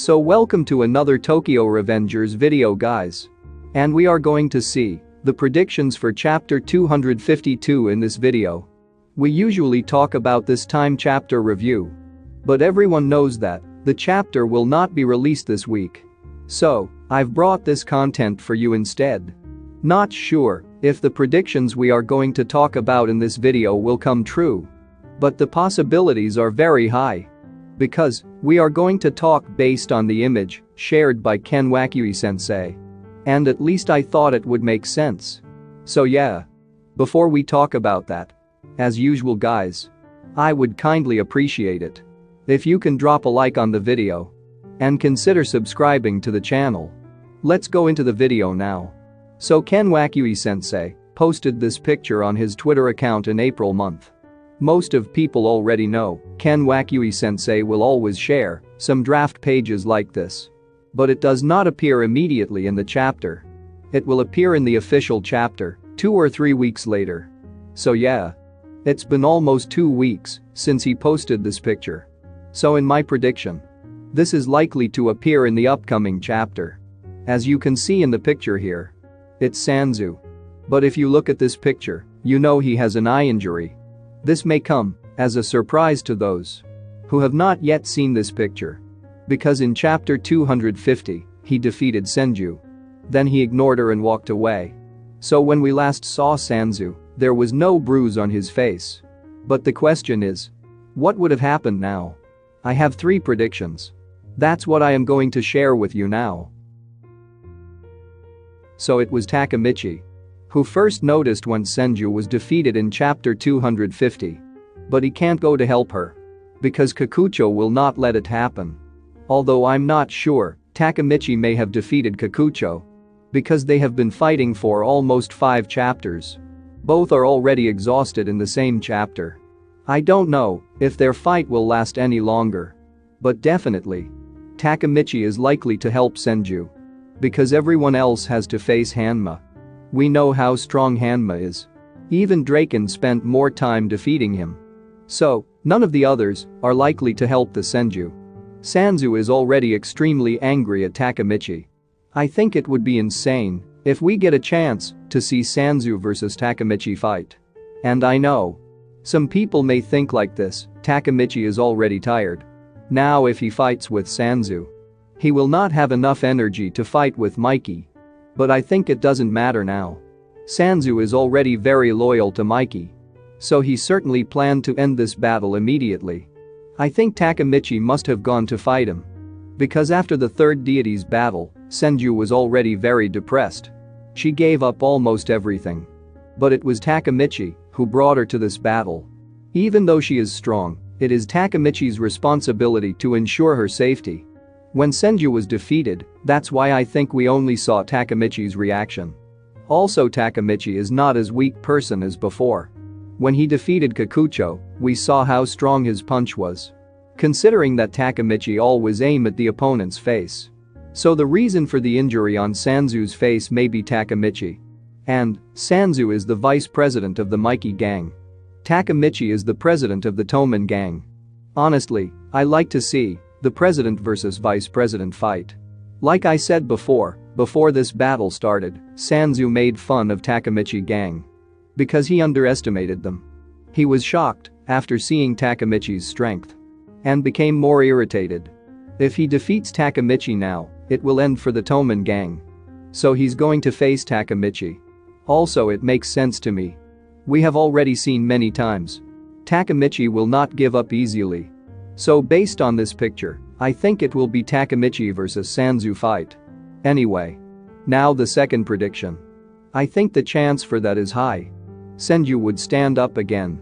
So welcome to another Tokyo Revengers video guys. And we are going to see the predictions for chapter 252 in this video. We usually talk about this time chapter review. But everyone knows that the chapter will not be released this week. So, I've brought this content for you instead. Not sure if the predictions we are going to talk about in this video will come true. But the possibilities are very high. Because we are going to talk based on the image shared by TAKEMICHI'S. And at least I thought it would make sense. So yeah. Before we talk about that, as usual guys, I would kindly appreciate it if you can drop a like on the video and consider subscribing to the channel. Let's go into the video now. So TAKEMICHI'S posted this picture on his Twitter account in April month. Most of people already know TAKEMICHI'S will always share some draft pages like this. But it does not appear immediately in the chapter. It will appear in the official chapter 2 or 3 weeks later. So yeah. It's been almost 2 weeks since he posted this picture. So in my prediction, this is likely to appear in the upcoming chapter. As you can see in the picture here, it's Sanzu. But if you look at this picture, you know he has an eye injury. This may come as a surprise to those who have not yet seen this picture. Because in chapter 250, he defeated Senju. Then he ignored her and walked away. So when we last saw Sanzu, there was no bruise on his face. But the question is, what would have happened now? I have 3 predictions. That's what I am going to share with you now. So it was Takemichi who first noticed when Senju was defeated in chapter 250. But he can't go to help her. Because Kikucho will not let it happen. Although I'm not sure, Takemichi may have defeated Kikucho. Because they have been fighting for almost 5 chapters. Both are already exhausted in the same chapter. I don't know if their fight will last any longer. But definitely, Takemichi is likely to help Senju. Because everyone else has to face Hanma. We know how strong Hanma is. Even Draken spent more time defeating him. So, none of the others are likely to help the Senju. Sanzu is already extremely angry at Takemichi. I think it would be insane if we get a chance to see Sanzu versus Takemichi fight. And I know some people may think like this, Takemichi is already tired. Now if he fights with Sanzu, he will not have enough energy to fight with Mikey. But I think it doesn't matter now. Sanzu is already very loyal to Mikey. So he certainly planned to end this battle immediately. I think Takemichi must have gone to fight him. Because after the third deity's battle, Senju was already very depressed. She gave up almost everything. But it was Takemichi who brought her to this battle. Even though she is strong, it is Takemichi's responsibility to ensure her safety. When Senju was defeated, that's why I think we only saw Takemichi's reaction. Also Takemichi is not as weak person as before. When he defeated Kikucho, we saw how strong his punch was. Considering that Takemichi always aim at the opponent's face. So the reason for the injury on Sanzu's face may be Takemichi. And Sanzu is the vice president of the Mikey gang. Takemichi is the president of the Toman gang. Honestly, I like to see the president versus vice president fight. Like I said before this battle started, Sanzu made fun of Takemichi gang. Because he underestimated them. He was shocked after seeing Takemichi's strength. And became more irritated. If he defeats Takemichi now, it will end for the Toman gang. So he's going to face Takemichi. Also it makes sense to me. We have already seen many times. Takemichi will not give up easily. So based on this picture, I think it will be Takemichi versus Sanzu fight. Anyway. Now the second prediction. I think the chance for that is high. Senju would stand up again.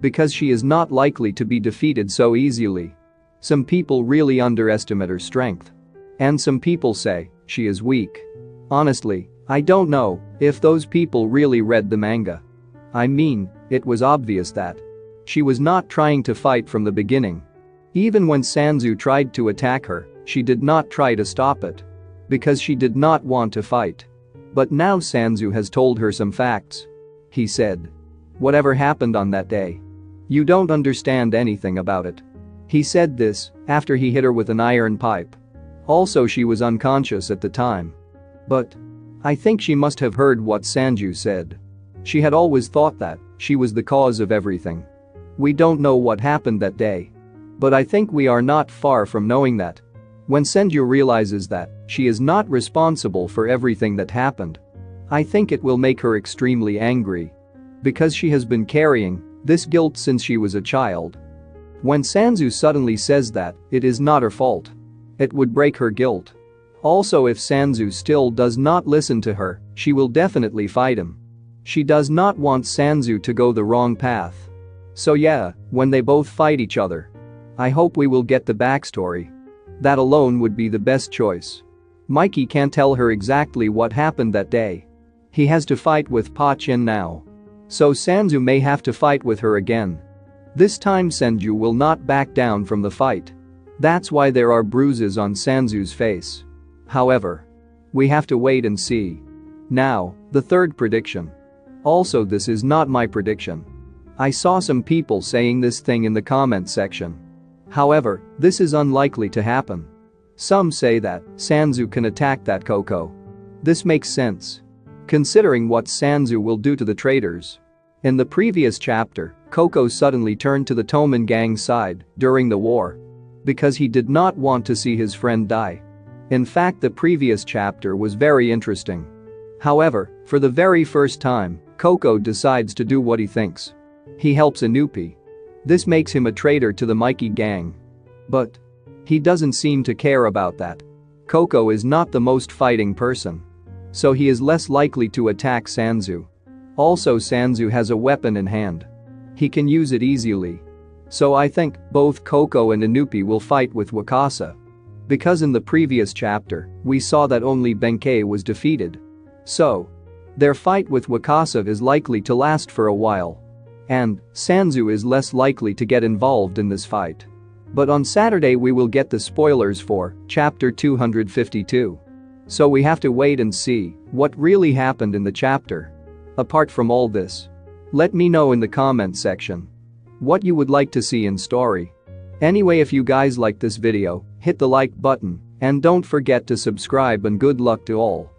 Because she is not likely to be defeated so easily. Some people really underestimate her strength. And some people say she is weak. Honestly, I don't know if those people really read the manga. I mean, it was obvious that she was not trying to fight from the beginning. Even when Sanzu tried to attack her, she did not try to stop it. Because she did not want to fight. But now Sanzu has told her some facts. He said. Whatever happened on that day? You don't understand anything about it. He said this after he hit her with an iron pipe. Also, she was unconscious at the time. But I think she must have heard what Sanju said. She had always thought that she was the cause of everything. We don't know what happened that day. But I think we are not far from knowing that. When Senju realizes that she is not responsible for everything that happened, I think it will make her extremely angry. Because she has been carrying this guilt since she was a child. When Sanzu suddenly says that it is not her fault, it would break her guilt. Also, if Sanzu still does not listen to her, she will definitely fight him. She does not want Sanzu to go the wrong path. So yeah, when they both fight each other, I hope we will get the backstory. That alone would be the best choice. Mikey can't tell her exactly what happened that day. He has to fight with Pa Chin now. So Sanzu may have to fight with her again. This time Senju will not back down from the fight. That's why there are bruises on Sanzu's face. However, we have to wait and see. Now, the third prediction. Also, this is not my prediction. I saw some people saying this thing in the comment section. However, this is unlikely to happen. Some say that Sanzu can attack that Coco. This makes sense, considering what Sanzu will do to the traitors. In the previous chapter, Coco suddenly turned to the Toman gang's side during the war because he did not want to see his friend die. In fact, the previous chapter was very interesting. However, for the very first time, Coco decides to do what he thinks. He helps Inupi. This makes him a traitor to the Mikey gang. But he doesn't seem to care about that. Coco is not the most fighting person, so he is less likely to attack Sanzu. Also, Sanzu has a weapon in hand. He can use it easily. So I think both Coco and Inupi will fight with Wakasa. Because in the previous chapter, we saw that only Benkei was defeated. So their fight with Wakasa is likely to last for a while. And Sanzu is less likely to get involved in this fight. But on Saturday we will get the spoilers for chapter 252. So we have to wait and see what really happened in the chapter. Apart from all this, let me know in the comment section what you would like to see in story. Anyway, if you guys like this video, hit the like button and don't forget to subscribe, and good luck to all.